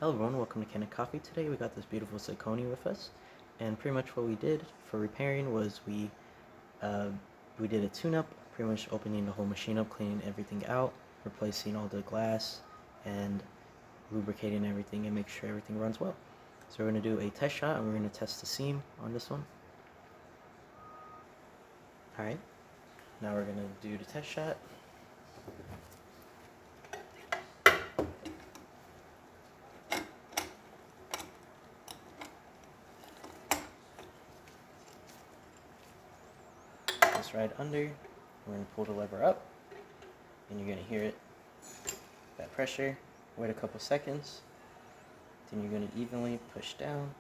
Hello everyone, welcome to Kanen Coffee. Today we got this beautiful Zacconi with us, and pretty much what we did for repairing was we did a tune-up, pretty much opening the whole machine up, cleaning everything out, replacing all the glass, and lubricating everything and make sure everything runs well. So we're going to do a test shot and we're going to test the seam on this one. Alright, now we're going to do the test shot. This right under, we're going to pull the lever up, and you're going to hear it, that pressure. Wait a couple seconds, then you're going to evenly push down.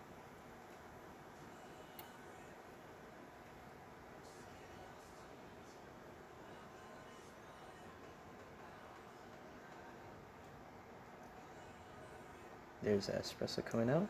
There's that espresso coming out.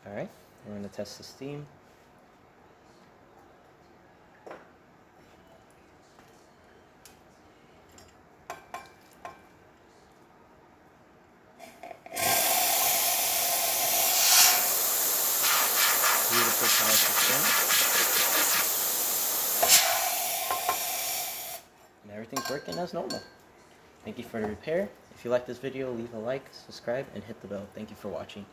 Alright, we're going to test the steam. Beautiful powerful steam. And everything's working as normal. Thank you for the repair. If you like this video, leave a like, subscribe, and hit the bell. Thank you for watching.